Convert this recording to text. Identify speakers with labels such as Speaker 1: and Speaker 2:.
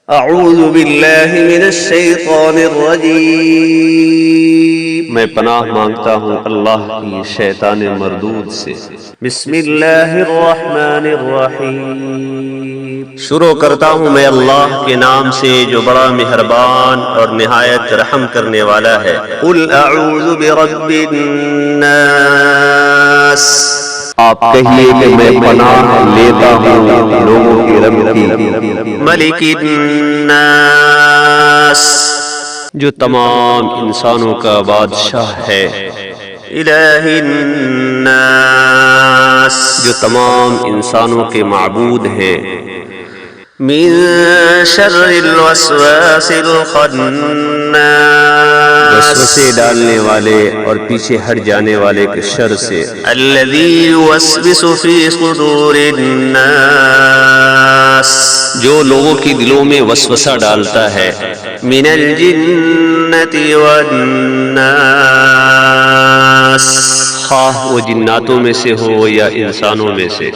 Speaker 1: اعوذ باللہ من الشیطان الرجیم،
Speaker 2: میں پناہ مانگتا ہوں اللہ کی شیطان مردود سے۔
Speaker 1: بسم اللہ الرحمن الرحیم،
Speaker 2: شروع کرتا ہوں میں اللہ کے نام سے جو بڑا مہربان اور نہایت رحم کرنے والا ہے۔
Speaker 1: قل اعوذ برب الناس،
Speaker 2: آپ کہیے کہ میں پناہ لیتا ہوں لوگوں کے رب کی۔
Speaker 1: ملک الناس،
Speaker 2: جو تمام انسانوں کا بادشاہ ہے۔
Speaker 1: الہ الناس،
Speaker 2: جو تمام انسانوں کے معبود ہے۔
Speaker 1: من شر الوسواس الخناس،
Speaker 2: وسوسے ڈالنے والے اور پیچھے ہٹ جانے والے کے شر سے۔
Speaker 1: الذی یوسوس فی صدور الناس،
Speaker 2: جو لوگوں کی دلوں میں وسوسہ ڈالتا ہے۔
Speaker 1: من الجنۃ والناس،
Speaker 2: خواہ وہ جناتوں میں سے ہو یا انسانوں میں سے۔